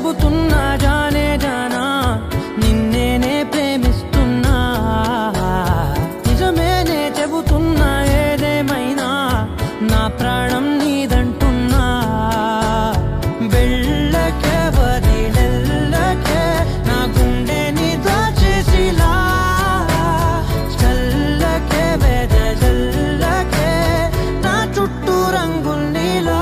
చెబుతున్నా జానే జానా నిన్నేనే ప్రేమిస్తున్నా నిజమేనే చెబుతున్నా ఏదేమైనా నా ప్రాణం నీదంటున్నా వెళ్ళకే వదిలెళ్ళకే నా గుండెని దాచేసిలా చల్లకే వెదజల్లకే నా చుట్టూ రంగుల్నిలా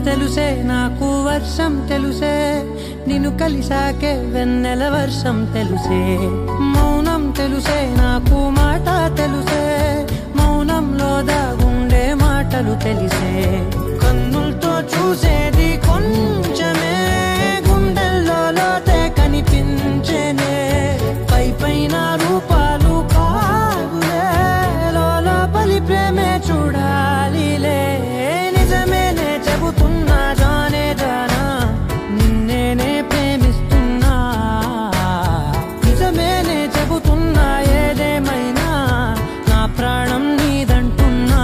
తెలుసే నాకు వర్షం తెలుసే నిన్ను కలిసాకే వెన్నెల వర్షం తెలుసే మౌనం తెలుసే నాకు మాట తెలుసే మౌనంలో దాగుండే మాటలు తెలిసే కన్నులతో చూసేది కొంచెమే గుండెల్లో లోతే కనిపించేనే పై పైన రూపాలు కాదులే లోపలి ప్రేమే చూడాలిలే నిజమేనే చెబుతున్నా జానే జానా నిన్నేనే ప్రేమిస్తున్నా నిజమేనే చెబుతున్నా ఏదేమైనా నా ప్రాణం నీదంటున్నా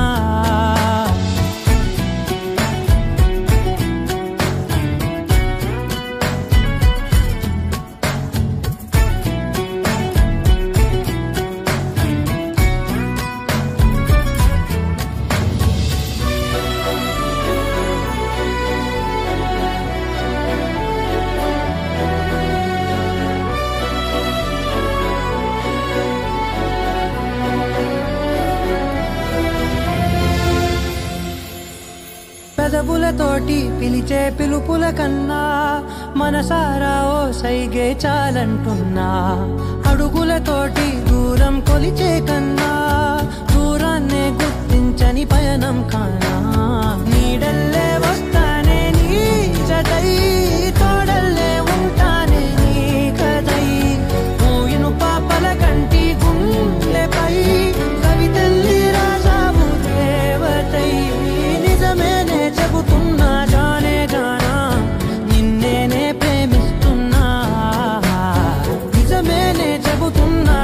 పెదవులతోటి పిలిచే పిలుపుల కన్నా మనసారా ఓ సైగే చాలంటున్నా అడుగులతోటి దూరం కొలిచే కన్నా దూరాన్నే గుర్తించని పయనం కానా నీడల్లే వస్తానే నీ జతై తోడల్లే ఉంటానే నీ కదై మూయిను పాపల కంటి గుండెపై కవితల్లి రాజావు దేవతై నిజమేనే చెబుతున్నా జానే జానా నిన్నేనే ప్రేమిస్తున్నా నిజమేనే చెబుతున్నా